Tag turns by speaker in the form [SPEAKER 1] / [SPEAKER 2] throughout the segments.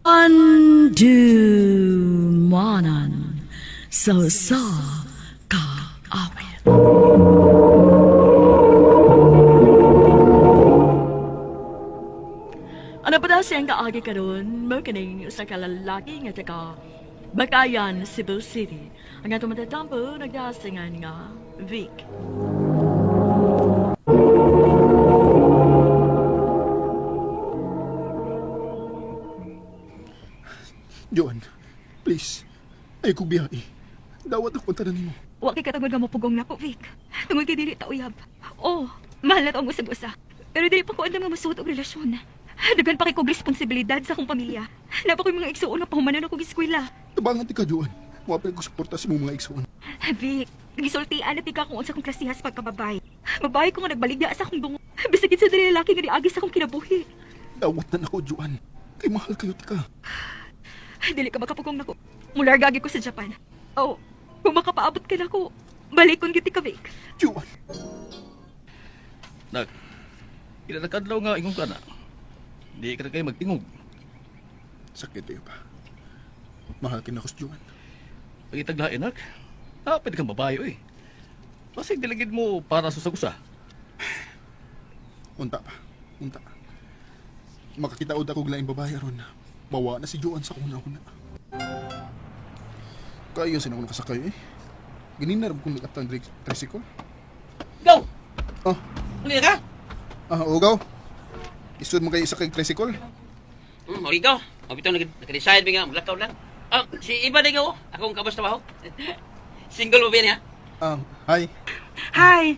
[SPEAKER 1] Andumanan sa kaawit. Ano pa daw siyang kaagi karon mo kaning sa kalalaki nga taga Bakayan, Cebu City. Ang atong matatampo nagdasingan nga Vic.
[SPEAKER 2] Joan, please. Ay kong biyahe. Dawat ako tanan nimo.
[SPEAKER 3] Wa kay katungod nga mapugong nako, Vic. Tungod kay dili ta uyab. Oh, mahal na to ang usab-usa. Pero dili pa ko andam nga masuot og relasyon. Daghan pa kay kog responsibilidad sa akong pamilya. Napa ko'y mga igsuon na pahumanan akong eskwela.
[SPEAKER 2] Tabangan ti ka, Joan. Wapay ko suporta sa mga igsuon.
[SPEAKER 3] Vic, gisultian na tika kung unsa kong klasihas pagkababay. Babae ko nga nagbaligya sa akong dungo. Bisagid sa dili lalaki nga diagi sa akong kinabuhi.
[SPEAKER 2] Dawat na ako, Joan. Kay mahal kayo ti ka.
[SPEAKER 3] Dili ka makapugong nako. Mulargagi ko sa Japan. Oh, kung makapaabot ka nako, balikon gyud ka, Vic.
[SPEAKER 2] Joan.
[SPEAKER 4] Nak, kinakadlaw nga ingong ka na. Di ka na kayo magtingog.
[SPEAKER 2] Sakit tayo pa. Mahal kin ako si Joan.
[SPEAKER 4] Pagitaglain, nak. Pwede kang babayo eh. Pasig diligid mo para sa sagusa.
[SPEAKER 2] Unta pa. Unta. Makakita o akong laing babae ron. Mawa na si Joan sa kuna-una. Kayo sin ako nakasakay eh. Gininar kung nakatang tricycle.
[SPEAKER 5] Go!
[SPEAKER 2] Oh.
[SPEAKER 5] Huli ka?
[SPEAKER 2] Ugaw. Isud mo kayo isa kay tricycle.
[SPEAKER 5] Huli ka. Mabitaw nag-decide nga, maglakaw lang. Si Iba na ikaw. Akong kabas trabaho. Single mo ba yan, ha?
[SPEAKER 2] Hi.
[SPEAKER 6] Hi.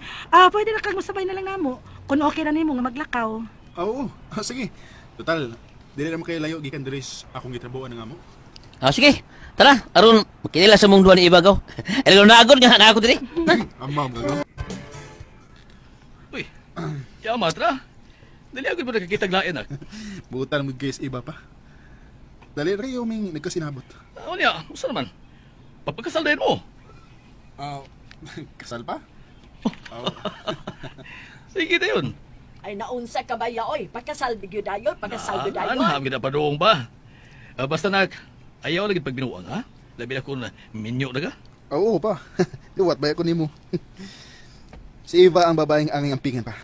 [SPEAKER 6] Pwede na kang masabay na lang namo. Kung okay na nimo nga maglakaw.
[SPEAKER 2] Oo. Sige. Total, dili naman kayo layo gikan diris akong gitrabaho na nga mo.
[SPEAKER 5] Sige. Tara, aron kinila sa mong duwa ni Iba gaw. Alam na agad nga ako diri.
[SPEAKER 2] Amam gagaw.
[SPEAKER 4] Uy, yama tra. Dali agad mo nakakitaglain, nak.
[SPEAKER 2] Butan mo guys iba pa. Dali rin yung may nagkasinabot.
[SPEAKER 4] Ano niya? Gusto naman. Papagkasal din mo.
[SPEAKER 2] Kasal pa?
[SPEAKER 4] Sige na yun.
[SPEAKER 1] Ay naunsa ka ba yaoy? Pagkasal bigyo dayon, pagkasal bigyo dayon.
[SPEAKER 4] Hami na padoong ba? Basta nak, ayaw lagi pagbinuang, ha? Labi ako na minyo na ka.
[SPEAKER 2] Oo pa. Duwat ba ako nimo? Si Eva ang babaeng anging ampingan pa.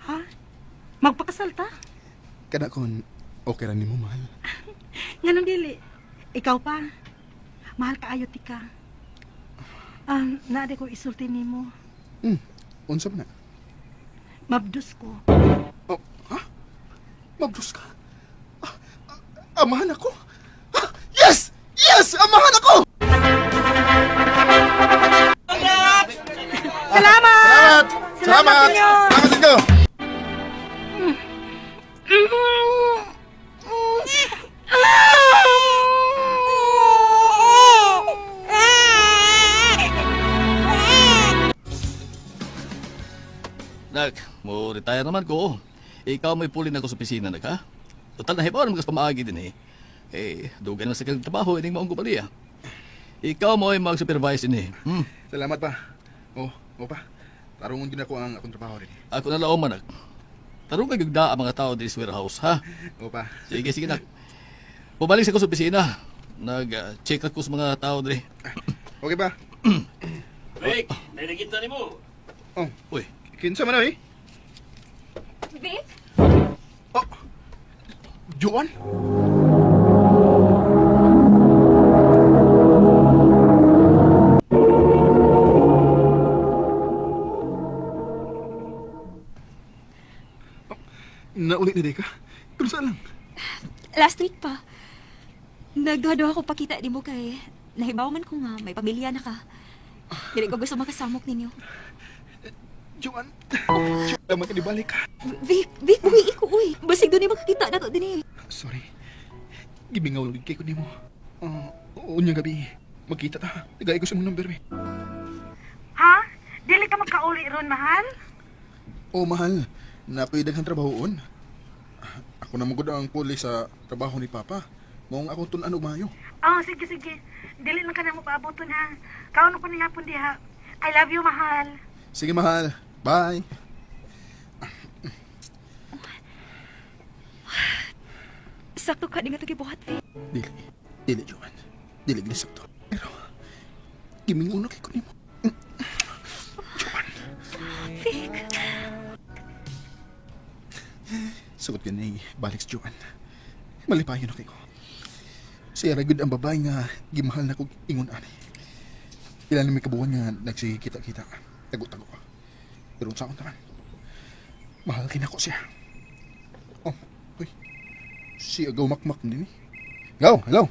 [SPEAKER 6] Ha? Magpakasal ta?
[SPEAKER 2] Kana kon okay ra nimo mahal.
[SPEAKER 6] Nganong dili? Ikaw pa. Mahal ka ayo tika. Naade ko isulti nimo.
[SPEAKER 2] Unsa man na?
[SPEAKER 6] Mabdus ko.
[SPEAKER 2] Oh, ha? Mabdus ka? Amahan ako? Yes! Yes! Amahan ako!
[SPEAKER 6] Salamat!
[SPEAKER 2] Salamat! Salamat ninyo!
[SPEAKER 4] Nak, mo retire naman ko. Ikaw may pulin ako sa opisina, nak, ha? Total na hibaw naman kas pamaagi din eh. Dugan na sa kang trabaho, ining maong kupaliya. Ikaw mo ay mag-supervise ini.
[SPEAKER 2] Salamat pa. Oo pa. Tarungon din ako ang akong trabaho rin.
[SPEAKER 4] Ako na laom, nak. Tarong kay gugda ang mga tao din sa warehouse, ha?
[SPEAKER 2] Oo pa.
[SPEAKER 4] Sige, nak. Pabalik sa ko sa opisina. Nag-check ako sa mga tao din.
[SPEAKER 2] Okay pa?
[SPEAKER 5] Rick, nalagit na ni mo.
[SPEAKER 2] Oh,
[SPEAKER 4] Uy,
[SPEAKER 2] kinsa man eh?
[SPEAKER 3] Vic?
[SPEAKER 2] Oh, Joan? Naulit na di ka? Kung saan lang?
[SPEAKER 3] Last week pa. Nagduha-duha ako pakita di mo kay nahibaw man ko nga may pamilya na ka. Dili ko gusto makasamok ninyo.
[SPEAKER 2] Joan, naman ka balik ka.
[SPEAKER 3] Vic, uwi ko, uy. Basig doon yung makakita na to din
[SPEAKER 2] Sorry. Gibingaw lang kay ko ni mo. Unyang gabi, magkita ta. Tigay ko sa mong number,
[SPEAKER 6] Ha? Dili ka magkauli ron, mahal?
[SPEAKER 2] Oh, mahal. Napidag ang trabahoon. Ako na magod ang puli sa trabaho ni Papa. Maong akong tunan og maayo.
[SPEAKER 6] Sige. Dili lang ka na mo paaboton, ha? Kaon ko niya pun diha. I love you, mahal.
[SPEAKER 2] Sige, mahal. Bye.
[SPEAKER 3] Sakto ka di nga gibuhat, Vic.
[SPEAKER 2] Dili, Joan. Dili gisakto. Pero, gimingon na kay ko nimo. Joan.
[SPEAKER 3] Vic.
[SPEAKER 2] Sugot ka ni balik si Joan. Malipayon na kay ko. Siya ragod ang babae nga gimahal na kong ingon ani. Ilan na may kabuhan nga nagsikita-kita. Tago-tago ko. Pero sa akong taman, mahal kinako siya. Oh, uy. Si Agaw Makmak din eh. Gaw, hello.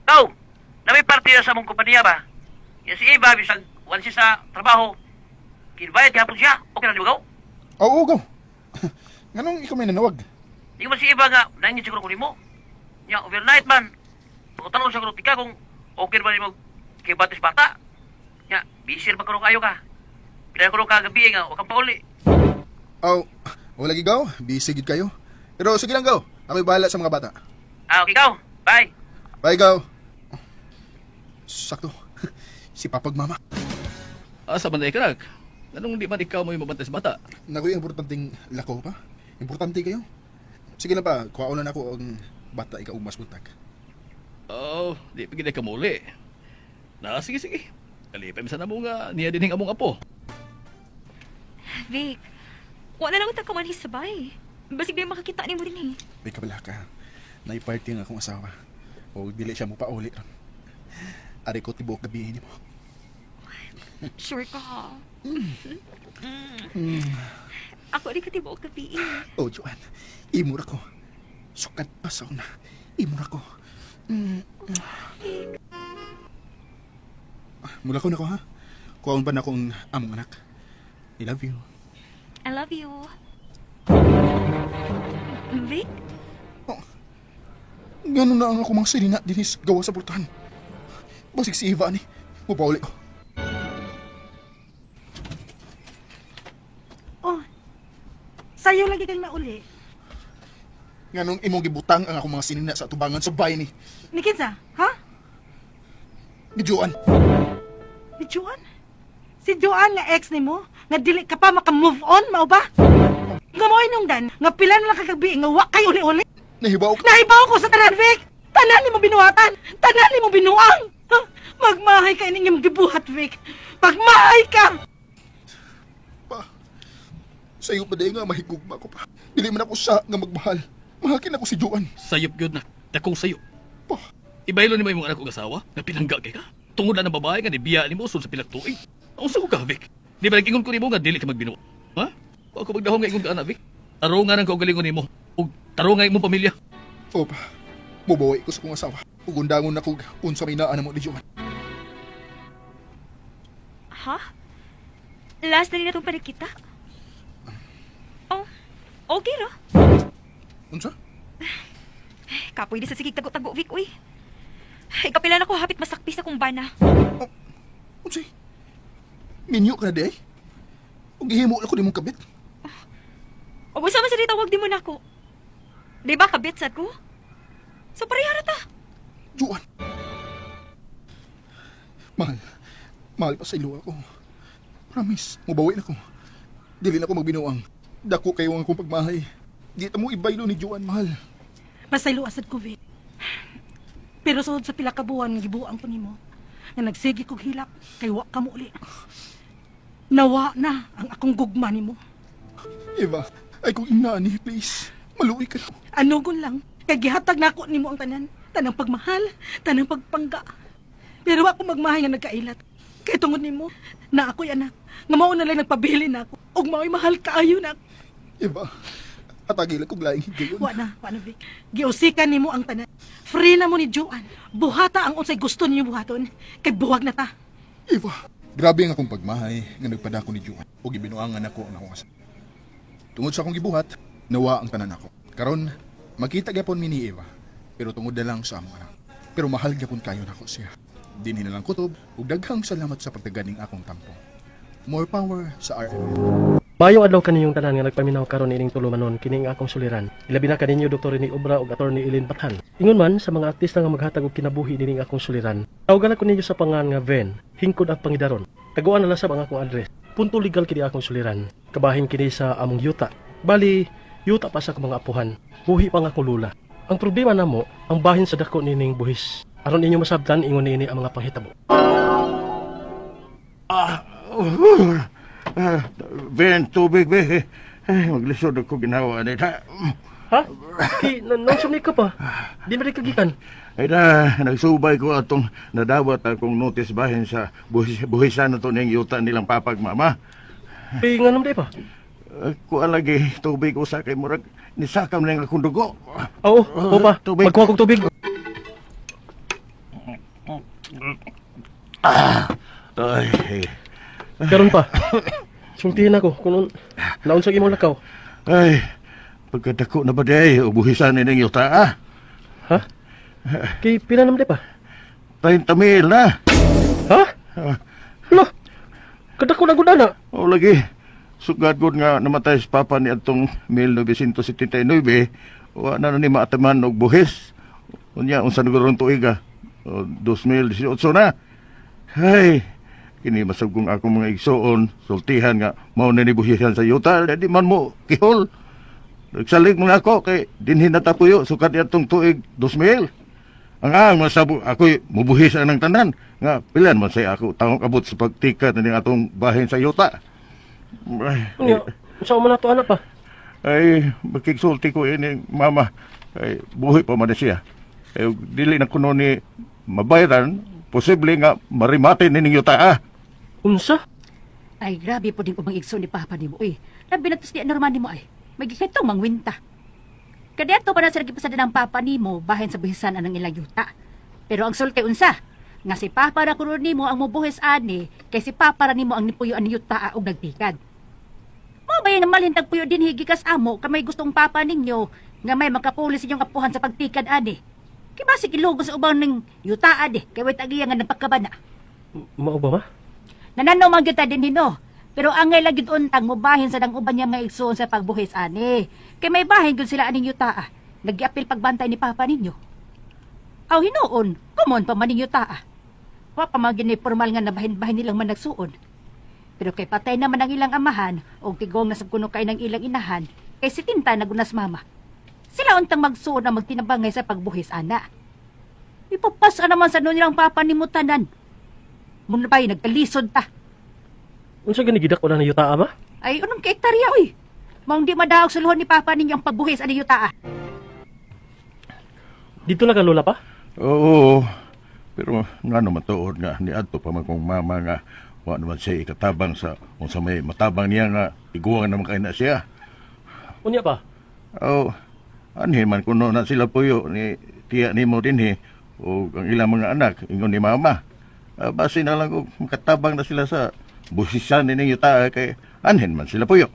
[SPEAKER 5] Gaw, na may partiya sa mong kompanya ba? Yan si Eva, bisag wala siya sa trabaho. Kinbayad kaya po siya. Okay na di ba, Gaw?
[SPEAKER 2] Oo, Gaw. Nganong ikaw may nanawag?
[SPEAKER 5] Di ko man si Eva nga, nangin siguro ko ni mo. Nya, overnight man. Pagkatanong sa karutika kung okay na ba ni mo kay batis bata. Nya, bisir ba kayo ka? Pinaya ko ka gabi nga, huwag kang pauli.
[SPEAKER 2] Oh, wala gigaw. Busy gid kayo. Pero sige lang, Gaw. Ako'y bahala sa mga bata.
[SPEAKER 5] Okay, Gaw. Bye.
[SPEAKER 2] Bye, Gaw. Sakto. Si Papag Mama.
[SPEAKER 4] Asa man na ikanak? Anong di man ikaw mo yung mabantay sa bata?
[SPEAKER 2] Nakoy importanteng lako pa. Importante kayo. Sige na pa, kuhaon na ako ang bata ikaw mas buntag.
[SPEAKER 4] Oh, di pa gina ka muli. Sige. Kalipay sa namo nga niya din ang among apo.
[SPEAKER 3] Vic, wala lang ta kamanhis sabay. Basig na makakita ni mo din eh.
[SPEAKER 2] May kabala ka. Naiparty ang akong asawa. O dili siya mo pa uli ron. Ari ko tibuok gabihin mo.
[SPEAKER 3] Sure ka. Ako rin katibuok gabi eh.
[SPEAKER 2] Oh, Joan. Imura ko. Sukat pasaw na. Imura ko. Mula ko na ko, ha? Kuhaon ba na akong among anak? I love you.
[SPEAKER 3] I love you. Vic?
[SPEAKER 2] Oh, ganun na ang ako mga sirina dinis gawa sa pultahan. Basig si Eva ni. Mupauli ko.
[SPEAKER 6] Oh, sayo lagi kang nauli.
[SPEAKER 2] Nganong imong gibutang ang ako mga sinina sa tubangan sa bahay ni.
[SPEAKER 6] Ni kinsa, ha?
[SPEAKER 2] Ni Joan.
[SPEAKER 6] Ni Joan? Si Joan nga ex nimo, nga dili ka pa maka-move on, mao ba? Nga mo inungdan, nga pila na lang kagabi, nga wa kay uli-uli.
[SPEAKER 2] Nahibaw ko.
[SPEAKER 6] Nahibaw ko sa tanan, Vic! Tanan mo binuhatan! Tanan mo binuang! Ha? Magmahay ka ining gibuhat, Vic! Magmahay ka!
[SPEAKER 2] Pa, sa'yo pa dahil nga mahigugma ko pa. Dili man ako sa nga magmahal. Mahakin ako si Joan.
[SPEAKER 4] Sayop gyud na. Dakong sayo.
[SPEAKER 2] Pa,
[SPEAKER 4] Ibaylo ni mo imong anak kong asawa nga pinangga kay ka. Tungod na ng babae nga nibiya ni mo sul sa pilagtuig. Ang sa ko ka, Vic. Di ba nag-ingon ko ni mo nga dili ka magbinuo? Ha? O ako magdahong nga ingon ka, anak, Vic. Tarungan ang kaugalingon ni mo. O tarungan imong pamilya.
[SPEAKER 2] o pa, mubawi ko sa kong asawa. Ugundangon na ko unsa may naan mo ni Joan.
[SPEAKER 3] Ha? Last na rin na itong panikita? Oh, okay ra.
[SPEAKER 2] Unsa?
[SPEAKER 3] Kapoy di sa sigig tago-tago, Vic, uy. Ikapila na ko hapit masakpi sa kong bana.
[SPEAKER 2] Unsay? Minyo ka na di ay? Ug gihimo na ko di mong kabit.
[SPEAKER 3] O basta man sa di tawag di mo na ako. Di ba kabit sad ko? So parehara ta.
[SPEAKER 2] Joan. Mahal. Mahal pa sa ilo ako. Promise, mubawi na ko. Dili na ko magbinuang. Dako kayo ang akong pagmahay. Di ta mo ibaylo ni Joan, mahal.
[SPEAKER 6] Masaylo asad ko, Vic. Pero sud sa pila ka buwan nga gibuang ko nimo, nga nagsigi kog hilak kay wa ka mo uli. Nawa na ang akong gugma nimo.
[SPEAKER 2] Eva, ay kung inaani, please. Maluwi ka na.
[SPEAKER 6] Anugon lang, kay gihatag nako nimo ang tanan, tanang pagmahal, tanang pagpangga. Pero ako magmahay nga nagkailat. Kay tungod nimo, na ako'y anak, nga mao na lang nagpabili na ako, ug mao'y mahal kaayo na ako.
[SPEAKER 2] Eva, atagila kong laing higayon.
[SPEAKER 6] Wa na, Vic. Giusikan nimo ang tanan. Free na mo ni Joan. Buhata ang unsay gusto niyo buhaton. Kay buwag na ta.
[SPEAKER 2] Eva, grabe ang akong pagmahay nga nagpadako ni Joan. O gibinuangan ako ang akong asawa. Tungod sa akong gibuhat, nawa ang tanan ako. Karon, makita gyapon mi ni Eva. Pero tungod na lang sa among anak. Pero mahal gyapon kayo nako siya. Dinhi na lang kutob ug daghang salamat sa pagtaganing akong tampong. More power sa RMN.
[SPEAKER 7] Mayong adlaw kaninyong tanan nga nagpaminaw karon ining tulumanon kining akong suliran. Ilabi na kaninyo Dr. ni Obra ug Attorney Eileen Bathan. Ingon man sa mga artista nga maghatag og kinabuhi dining akong suliran. Tawagan ko ninyo sa pangan nga Ven, hingkod ang pangidaron. Taguan na lasab ang akong address. Punto legal kini akong suliran. Kabahin kini sa among yuta. Bali, yuta pa sa akong mga apuhan. Buhi pa nga akong lula. Ang problema namo, ang bahin sa dako nining buhis. Aron inyo masabtan ingon niini ang mga panghitabo.
[SPEAKER 8] Ben, tubig, be. Ay, maglisod ako ginawa nila.
[SPEAKER 7] Ha? Nansumni ka pa. Di na rin kagikan.
[SPEAKER 8] Ay na, nagsubay ko atong nadawat akong notice bahin sa buhisan na to ng yuta nilang papagmama.
[SPEAKER 7] Nga naman di pa.
[SPEAKER 8] Kuha lagi, tubig ko sa kay Murag. Nisakam na yung akong dugo.
[SPEAKER 7] Oo, pa.
[SPEAKER 8] Tubig.
[SPEAKER 7] Magkuha kong tubig.
[SPEAKER 8] Ay,
[SPEAKER 7] Karon pa. Sultihin ako kung naunsag imong lakaw.
[SPEAKER 8] ay, pagkadako na ba day, ubuhisan ni ng yuta, ah?
[SPEAKER 7] Ha? Kay pila naman di pa.
[SPEAKER 8] 30,000 na.
[SPEAKER 7] Ha? Lo, kadako na gud na.
[SPEAKER 8] O lagi, sugad gud nga namatay si Papa ni atong 1979, wa na ni maataman og buhis. Unya, unsa nagurong tuiga? 2018 na. Ay, kini masabgong akong mga igsoon, sultihan nga, mao na ni buhisan sa yuta, di man mo kihol. Nagsalig mo na ako, kay dinhin na tapuyo, sukat yatong tuig 2000. Ang masabo, ako'y mubuhisan ng tanan, nga pilan man say ako, taong abot sa pagtikat na atong bahin sa yuta.
[SPEAKER 7] Unya, sa man nato anak pa.
[SPEAKER 8] Ay, makiksulti ko ini, mama, ay, buhi pa man na siya. Ay, dili na kuno ni mabayaran, posible nga marimate ni yuta, ah.
[SPEAKER 7] Unsa?
[SPEAKER 9] Ay, grabe po din umang igso ni Papa ni mo, eh. Labi na tos di normal ni mo, ay. Magkikitong mangwinta. Kadiato pa na sa nagipasada ng Papa ni mo, bahin sa buhisan anang ilang yuta. Pero ang sulti unsa, nga si Papa na kuno ni mo ang mubuhis ani, kay si Papa ra ni mo ang nipuyo ang yuta og nagtikad. Mo ba yan ang malintag puyo din higikas amo, kamay gustong Papa ninyo, nga may makapulis inyong apuhan sa pagtikad ani. Kibasi kilugos sa ubang ng yuta ani, kay wait agiya nga nagpagkabana.
[SPEAKER 7] Mao ba ma?
[SPEAKER 9] Nananaw man kita din hino. Pero angay lagi untang mubahin sa dang uban niya nga igsoon sa pagbuhis ani. Kay may bahin gud sila aning yutaa. Nag-iapil pagbantay ni Papa ninyo. Aw hinuon, kumon pa man ning yutaa. Wa pa man gini formal nga nabahin-bahin nilang man nagsuon. Pero kay patay naman ang ilang amahan o tigong na sabkuno kay ng ilang inahan, kay si Tinta nagunas mama. Sila untang magsuon na magtinabangay sa pagbuhis ana. Ipapas ka naman sa nilang Papa ni Mutanan. Muna ba'y nagkalisod ta?
[SPEAKER 7] Unsa gani gidak wala na yuta ma?
[SPEAKER 9] Ay, unong kaektarya, uy. Maong di madahog sa luhon ni Papa ninyong pagbuhis ani yuta.
[SPEAKER 7] Dito na ka lola pa?
[SPEAKER 8] Oo, pero nga naman tuod nga, ni adto pa man kong mama nga, wa naman siya ikatabang sa, kung sa may matabang niya nga, iguangan naman kayo na siya.
[SPEAKER 7] Unya pa?
[SPEAKER 8] Oo, anhin man kuno na sila puyo ni tiya ni mo din o ang ilang mga anak, ingon ni mama. Base na lang kung makatabang na sila sa busisan ni yuta kay anhin man sila puyo.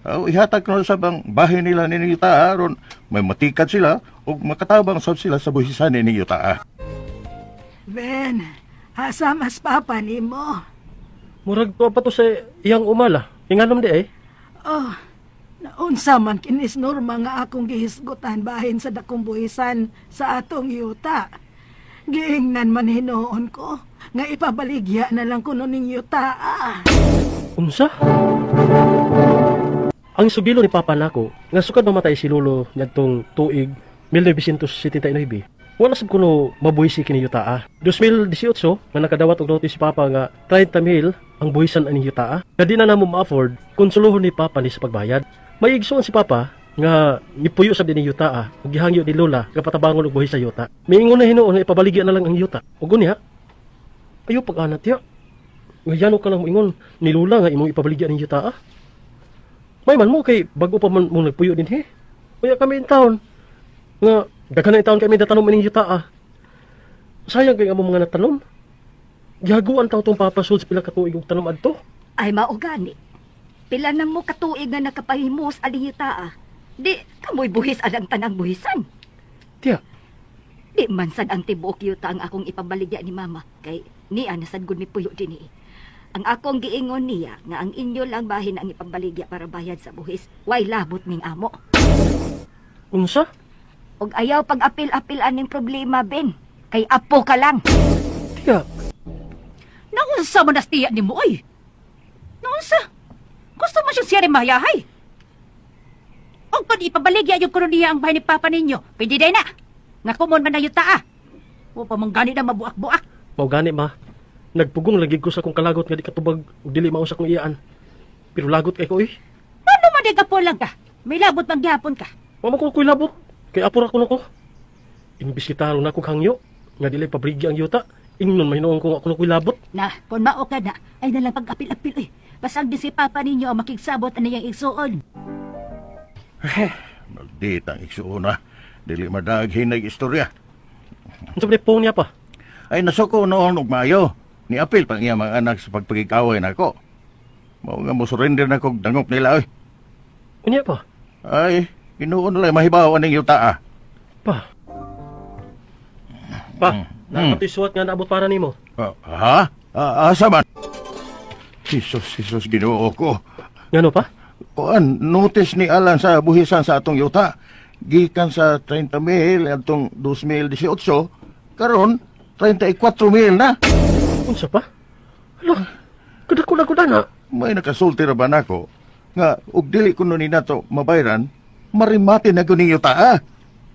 [SPEAKER 8] Ihatag ko sa bang bahay nila ni yuta ron may matikat sila o makatabang sab sila sa busisan ni yuta.
[SPEAKER 6] Ben, asa mas Papa ni mo?
[SPEAKER 7] Murag to pa to sa iyang umala. Inganom di eh.
[SPEAKER 6] Oh, naunsa man kinis norma nga akong gihisgutan bahin sa dakong buhisan sa atong yuta. Giingnan man hinoon ko nga ipabaligya na lang kuno ning yuta.
[SPEAKER 7] Unsa? Ang sugilo ni Papa nako nga sukad mamatay si Lolo ngadtong tuig 1979. Wala sab kuno mabuhisi kini yuta. 2018 nga nakadawat og notice si Papa nga 30,000 ang buhisan ani yuta. Nga di na namo ma-afford konsuluhon ni Papa ni sa pagbayad. May igsoon si Papa nga nipuyo sab din ni yuta ug gihangyo ni Lola nga patabangon og buhis sa yuta. Miingon na hinuon nga ipabaligya na lang ang yuta. Ug unya ayo pag-anat ya. Ngayon ka lang moingon ni Lola nga imong ipabaligya ning yuta. May man mo kay bago pa man mo nagpuyo din he. Uya kami in town. Nga daghan na taon kami natanom ning yuta. Sayang kay amo mga natanom. Gihaguan taw tong Papa Sul sa pila ka tuig og tanom adto.
[SPEAKER 9] Ay mao gani. Pila na mo katuig nga nakapahimos ali yuta. Di kamoy buhis adang tanang buhisan.
[SPEAKER 7] Tiya.
[SPEAKER 9] Di man sad ang tibuok yuta ang akong ipabaligya ni Mama kay niya nasad gud ni puyo dinhi. Ang akong giingon niya nga ang inyo lang bahin ang ipabaligya para bayad sa buhis. Way labot ning amo.
[SPEAKER 7] Unsa?
[SPEAKER 9] Og ayaw pag-apil-apilan ning problema Ben. Kay apo ka lang.
[SPEAKER 7] Tiya.
[SPEAKER 9] Naunsa man nastiya nimo oy? Naunsa? Gusto mo siyang siya rin mayahay? Oh, Sugkod ipabaligya yung koroniya ang bahay ni Papa ninyo. Pwede day na. Nga kumon man na yuta O pa manggani na mabuak-buak.
[SPEAKER 7] Mao gani ma. Nagpugong lagi ko sa kong kalagot nga di katubag ug dili mao sa kong iyaan. Pero lagot kay ko
[SPEAKER 9] Ano man di kapon lang ka? May labot man gihapon ka.
[SPEAKER 7] Wa man ko labot. Kay apura ko nako. Imbis kita na kong hangyo nga dili pabrigya ang yuta. Ingnon mahinoon ko ako ko'y labot.
[SPEAKER 9] Na, kung mao ka na, ay nalang pag-apil-apil Basag di si Papa ninyo ang makigsabot ano yung igsuon.
[SPEAKER 8] Nagditang igsuon na. Dili madaghin na istorya.
[SPEAKER 7] Ang sabi pong niya pa.
[SPEAKER 8] Ay nasuko noon og maayo. Ni apil pang iya mga anak sa pagpagikaway nako. Mao nga mo surrender na kog dangop nila
[SPEAKER 7] Unya pa.
[SPEAKER 8] Ay, inuon na lang mahibaw aning yuta
[SPEAKER 7] Pa. Nakapatisuat nga naabot para nimo.
[SPEAKER 8] Ha? Asa man? Jesus, Ginoo ko.
[SPEAKER 7] Ngano pa?
[SPEAKER 8] Kuan, notice ni Alan sa buhisan sa atong yuta. Gikan sa 30,000 atong 2018, karon 34,000 na.
[SPEAKER 7] Unsa pa? Alo, kuda na.
[SPEAKER 8] May nakasulti ra ba nako nga ug dili kuno ni nato mabayran, marimati na kuning yuta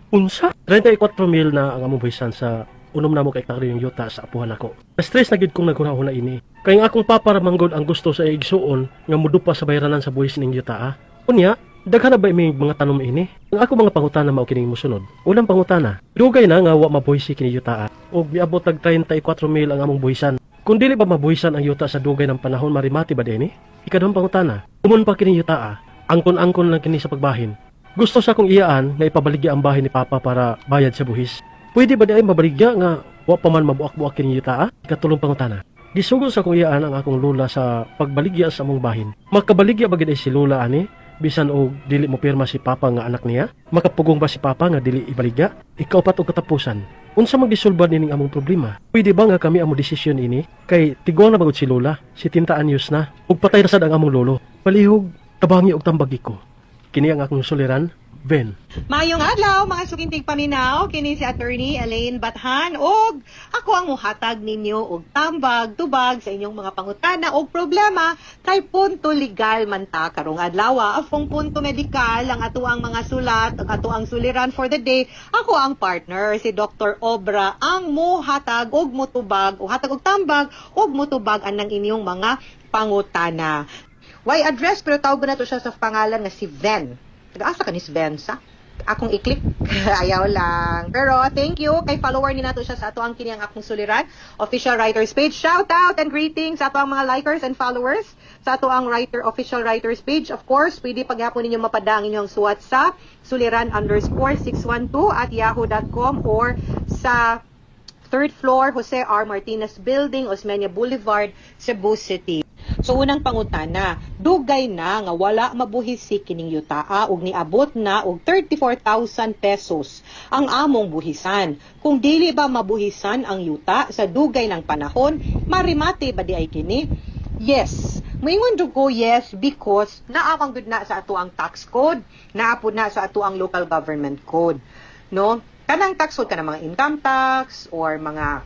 [SPEAKER 7] Unsa? 34,000 na ang among buhisan sa unom na mo kay kari yung yuta sa apuhan ako. Na-stress na gid kong naghuna-huna ini. Kay nga akong paparamanggod ang gusto sa igsuon nga mudupa sa bayranan sa buhis ning yuta Unya, daghan na ba may mga tanom ini? Ang ako mga pangutana mao kining mosunod. Unang pangutana, dugay na nga wa mabuhisi kini yuta ug miabot tag 34,000 ang among buhisan. Kung dili ba mabuhisan ang yuta sa dugay ng panahon, marimati ba din Ikaduhang pangutana, umon pa kini yuta angkon-angkon lang kini sa pagbahin. Gusto sa akong iyaan nga ipabaligya ang bahay ni Papa para bayad sa buhis. Pwede ba di ay mabaligya nga wa pa man mabuak-buak kini yuta Ikatulong pangutana, gisugod sa akong iyaan ang akong lula sa pagbaligya sa among bahin. Makabaligya ba gid ay si lula bisan og dili mo pirma si Papa nga anak niya? Makapugong ba si Papa nga dili ibaligya? Ikaupat og katapusan, unsa magdisulbad nining among problema? Pwede ba nga kami amo desisyon ini? Kay tigwang na bagod si Lola, 70 anyos na, ug patay na sad ang among lolo. Palihog, tabangi og tambagi ko. Kini ang akong suliran, Ben.
[SPEAKER 10] Mayong adlaw, mga sukintig paminaw, kini si Attorney Elaine Bathan, og ako ang muhatag ninyo og tambag, tubag sa inyong mga pangutana og problema kay punto legal man ta karong adlaw. Afong punto medikal ang ato ang mga sulat, ang ato ang suliran for the day. Ako ang partner, si Dr. Obra, ang muhatag og mutubag, o hatag og tambag, og mutubag anang inyong mga pangutana. Why address pero tawag na to siya sa pangalan nga si Ven. Asa ka ni Svensa? Akong i-click. Ayaw lang. Pero thank you kay follower ni nato siya sa ato ang kini ang akong suliran. Official Writers page. Shout out and greetings sa ato ang mga likers and followers sa ato ang official writers page. Of course, pwede paghapon ninyo mapadang inyong suwat sa suliran_612@yahoo.com or sa 3rd floor, Jose R. Martinez Building, Osmeña Boulevard, Cebu City. So unang pangutana, dugay na nga wala mabuhisi kining yutaa ug niabot na og 34,000 pesos ang among buhisan. Kung dili ba mabuhisan ang yuta sa dugay ng panahon, marimate ba di ay kini? Yes. Moingon dugo yes because naamang gud na sa ato ang tax code, naapod na sa ato ang local government code. No? Kanang tax code kanang mga income tax or mga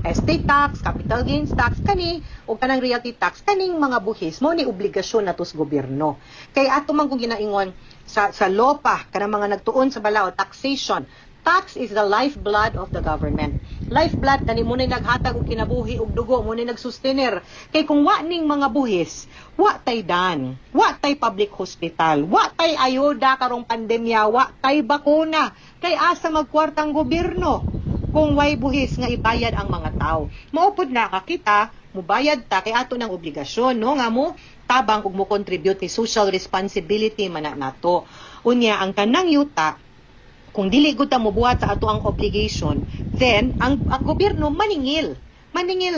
[SPEAKER 10] estate tax, capital gains tax, kani o kanang realty tax, kaning mga buhis mo ni obligasyon nato sa gobyerno. Kay ato man kung ginaingon sa law pa, kanang mga nagtuon sa balaod, taxation. Tax is the lifeblood of the government. Lifeblood, kani mo na naghatag og kinabuhi og dugo, mo na nagsustener. Kay kung wa ning mga buhis, wa tay dan, wa tay public hospital, wa tay ayuda karong pandemya, wa tay bakuna. Kay asa magkwartang gobyerno kung way buhis nga ibayad ang mga tao. Maupod na kakita, mubayad ta kay ato ng obligasyon, no? Nga mo tabang ug mo contribute ni social responsibility man nato. Unya ang kanang yuta, kung dili gud ta mobuhat sa ato ang obligation, then ang gobyerno maningil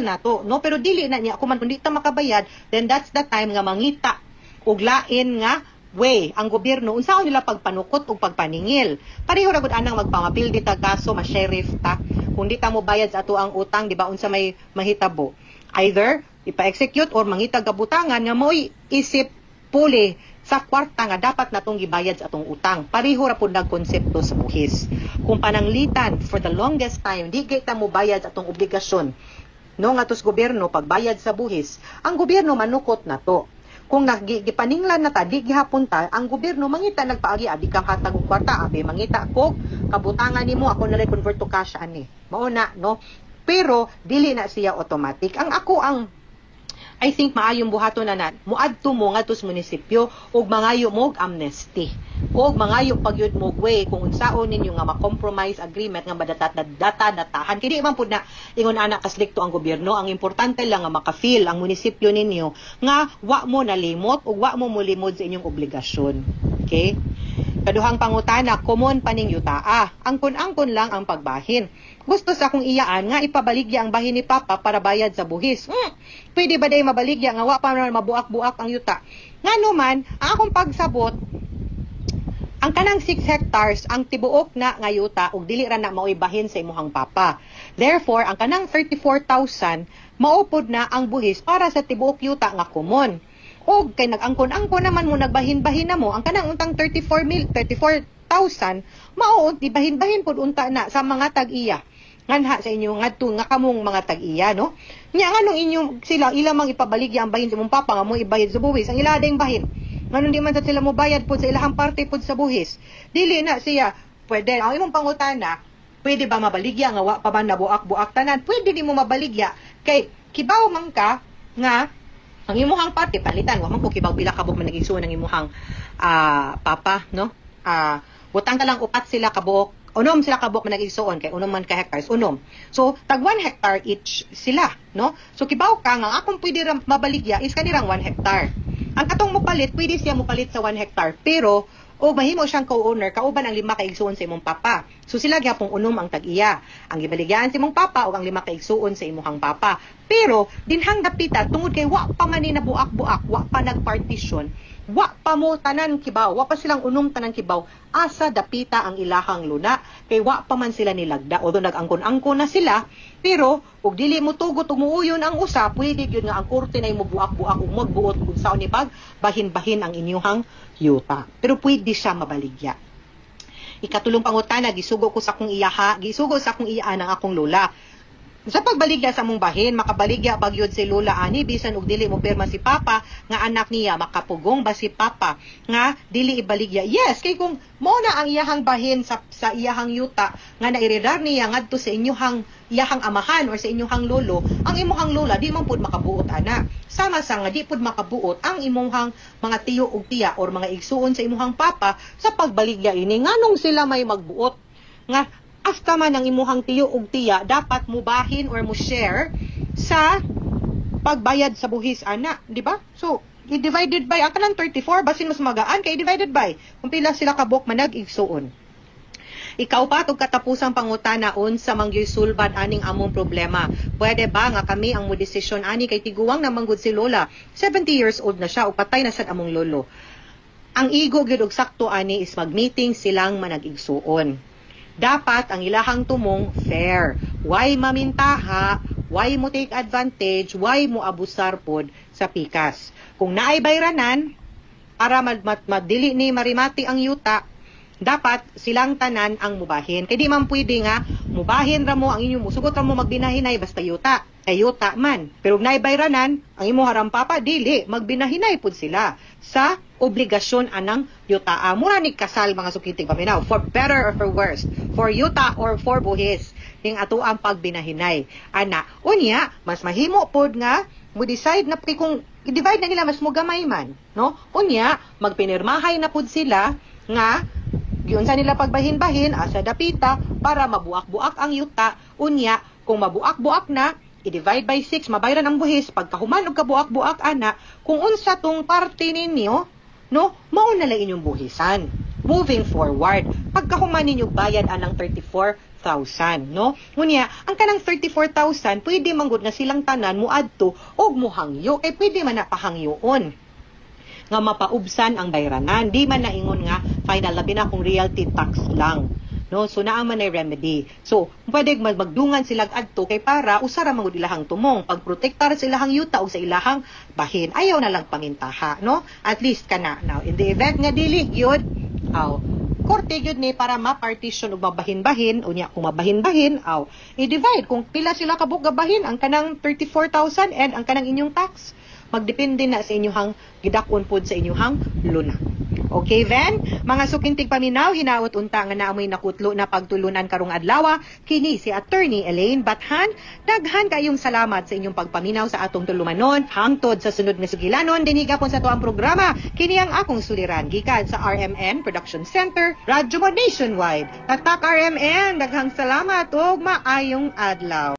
[SPEAKER 10] nato, no? Pero dili na niya kung man kundi ta makabayad, then that's the time nga mangita og lain nga way ang gobyerno unsaon nila pagpanukot ug pagpaningil. Pareho ra gud anang magpamapil di ta kaso ma-sheriff ta kung di ta mo bayad sa ato ang utang, di ba unsa may mahitabo. Either ipa-execute or mangitag kabutangan nga mo'y isip puli sa kwarta nga dapat natong gibayad sa atong utang. Pareho ra pud nagkonsepto sa buhis. Kung pananglitan for the longest time di gay ta mo bayad sa atong obligasyon, no nga tos gobyerno pagbayad sa buhis, ang gobyerno manukot nato. kung nagipaninglan na ta, di gihapon ta, ang gobyerno mangita nagpaagi, di kang hatag og kwarta, abi mangita ko, kabutangan nimo ako na convert to cash ani. Mao na, no? Pero dili na siya automatic. I think maayong buhaton na muadto mo ngadto sa munisipyo ug mangayo mo og amnesty. Ug mangayo pagyud mo way kung unsaon ninyo nga ma-compromise agreement nga datahan. Kini man pud na ingon ana kaslikto ang gobyerno, ang importante lang nga maka-feel ang munisipyo ninyo nga wa mo nalimot ug wa mo mulimod sa inyong obligasyon. Okay? Kaduhang pangutana, common paning yutaa. Angkon-angkon lang ang pagbahin. Gusto sa akong iyaan nga ipabaligya ang bahin ni Papa para bayad sa buhis. Pwede ba day mabaligya nga wa pa man mabuak-buak ang yuta? Ngano man, ang akong pagsabot, ang kanang 6 hectares ang tibuok na nga yuta ug dili ra na mao'y bahin sa imuhang papa. Therefore, ang kanang 34,000 maupod na ang buhis para sa tibuok yuta nga common. Og kay nag-angkon-angkon naman mo nagbahin-bahin na mo ang kanang untang 34,000 mao bahin-bahin pud unta na sa mga tag-iya nganha sa inyo ngadto nga kamong mga tag-iya, no? Nya nganong inyo sila ilamang ipabaligya ang bahin sa imong papa nga mo ibayad sa buhis ang ila ding bahin. Nganong di man sa sila mo bayad pud sa ilahang parte pud sa buhis. Dili na siya pwede ang imong pangutana, pwede ba mabaligya nga wa pa man nabuak-buak tanan? Pwede di mo mabaligya kay kibaw man ka nga ang imuhang parte palitan wa man ko kibaw pila kabuk man nagigsuon ang imuhang papa, no? Butang ka lang upat sila kabuk, unom sila kabuk man nagigsuon kay unom man ka hectares unom. So tag 1 hectare each sila, no? So kibaw ka nga akong pwede ra mabaligya is kanirang 1 hectare. Ang katong mopalit pwede siya mopalit sa 1 hectare pero o mahimo siyang co-owner kauban ang 5 ka igsuon sa imong papa. So sila gyapong unom ang tag-iya. Ang gibaligyan sa imong papa o ang 5 ka igsuon sa imong papa. Pero dinhang dapita tungod kay wa pa man ni nabuak-buak, wa pa nagpartisyon. Wa pa mo tanan kibaw, wa pa silang unom tanan kibaw, asa dapita ang ilahang luna, kay wa pa man sila nilagda, although nag-angkon-angkon na sila, pero, ug dili mo tugot ug muuyon ang usa, pwede yun nga ang korte na buak-buak ug magbuot kung saan ni bahin-bahin ang inyuhang yuta. Pero pwede siya mabaligya. Ikatulong pangutana, gisugo sa akong iya ng akong lola. Sa pagbaligya sa mong bahin, makabaligya bagyod si Lola ani bisan og dili mo perma si Papa nga anak niya makapugong ba si Papa nga dili ibaligya. Yes, kay kung mo na ang iyahang bahin sa iyahang yuta nga nairedar niya ngadto sa iyahang amahan or sa inyuhang lolo, ang imuhang lola di man pud makabuot ana. Sama sa nga di pud makabuot ang imuhang mga tiyo ug tiya or mga igsuon sa imuhang papa sa pagbaligya ini nganong sila may magbuot nga hasta man ang imuhang tiyo ug tiya dapat mubahin or mo share sa pagbayad sa buhis ana, di ba? So i-divided by ang kanang 34 basin mas magaan kay divided by kung pila sila kabuk man nag-igsuon. Ikaw pa og katapusang pangutanaon sa mangyoy sulbad aning among problema. Pwede ba nga kami ang mo desisyon ani kay tiguwang na manggod si Lola. 70 years old na siya ug patay na sad among lolo. Ang igo gyud og sakto ani is mag-meeting silang manag-igsuon. Dapat ang ilahang tumong fair. Why mamintaha, why mo take advantage, why mo abusar pod sa pikas. Kung naay bayranan, para madili ni marimati ang yuta, dapat silang tanan ang mubahin. Kaya di man pwede nga, mubahin ra mo ang inyong musugot ra mo magbinahinay basta yuta. Kay yuta man. Pero naay bayranan, ang imo haram papa, dili, magbinahinay pod sila sa obligasyon anang yuta. Mura ni kasal mga sukitig paminaw, for better or for worse, for yuta or for buhis, ning ato ang pagbinahinay. Ana, unya, mas mahimo pod nga, mo decide na kung i-divide na nila mas mo gamay man, no? Unya, magpinirmahay na pod sila nga yun sa nila pagbahin-bahin asa dapita para mabuak-buak ang yuta. Unya, kung mabuak-buak na, i-divide by 6, mabayran ang buhis, pagkahuman og kabuak-buak ana, kung unsa tong parte ninyo, no, mao na lang inyong buhisan. Moving forward, pagkahuman ninyo bayad anang 34,000, no? Unya, ang kanang 34,000 pwede manggod nga silang tanan muadto og muhangyo, kay pwede man na pahangyoon nga mapaubsan ang bayranan. Di man naingon nga final labi na kung realty tax lang. No, so naa man ay remedy. So, pwede magdungan sila adto kay para usara mangud ilahang tumong, pagprotektar sa ilahang yuta o sa ilahang bahin. Ayaw na lang pamintaha, no? At least kana now. In the event nga dili gyud, korte gyud ni para ma-partition og mabahin-bahin, unya kung mabahin-bahin, i-divide kung pila sila kabuk gabahin ang kanang 34,000 and ang kanang inyong tax. magdepende na sa inyuhang gidakon pod sa inyuhang luna. Okay, Ven? Mga sukintig paminaw, hinaot unta nga naamoy nakutlo na pagtulunan karong adlaw, kini si Attorney Elaine Bathan. Daghan kayong salamat sa inyong pagpaminaw sa atong tulumanon. Hangtod sa sunod nga sugilanon, dinigapon sa tuang programa, kini ang akong suliran, gikan sa RMN Production Center, Radyo Mo Nationwide. Tatak RMN, daghang salamat o maayong adlaw.